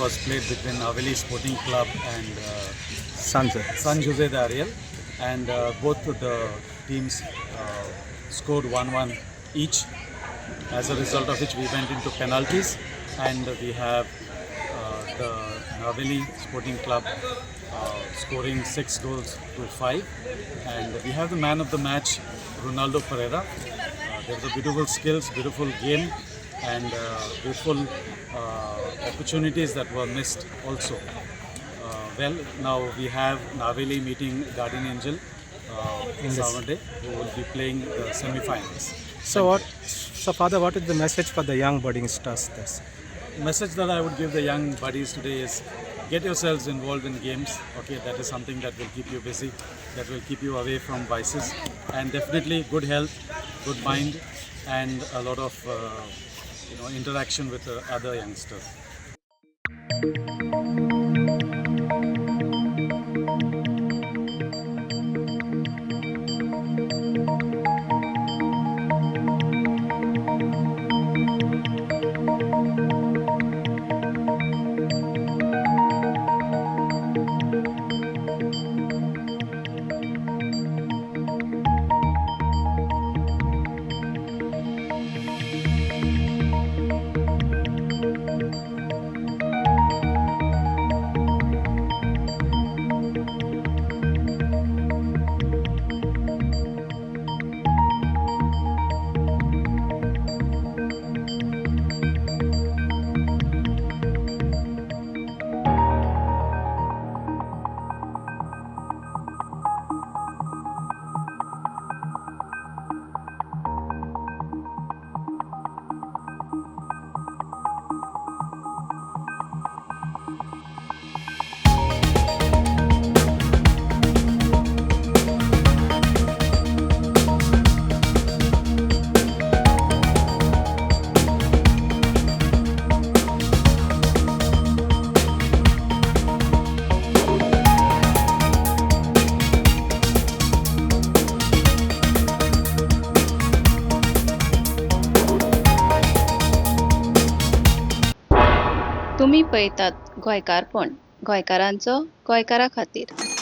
was played between Haveli Sporting Club and San Jose. San Jose de Ariel, and both of the teams scored 1-1 each. As a result of which we went into penalties, and we have the Haveli Sporting Club scoring 6 goals to 5, and we have the man of the match, Ronaldo Pereira. There was a beautiful skills, beautiful game, and beautiful opportunities that were missed also. Well, now we have Haveli meeting Guardian Angel in Saturday, who will be playing the semi-finals. So Father, what is the message for the young budding stars? Message that I would give the young buddies today is get yourselves involved in games. Okay, that is something that will keep you busy, that will keep you away from vices, and definitely good health, good mind, and a lot of interaction with other youngsters. तुम्ही पळयतात गोंयकारपण, गोंयकारांचो गोंयकारा खातीर.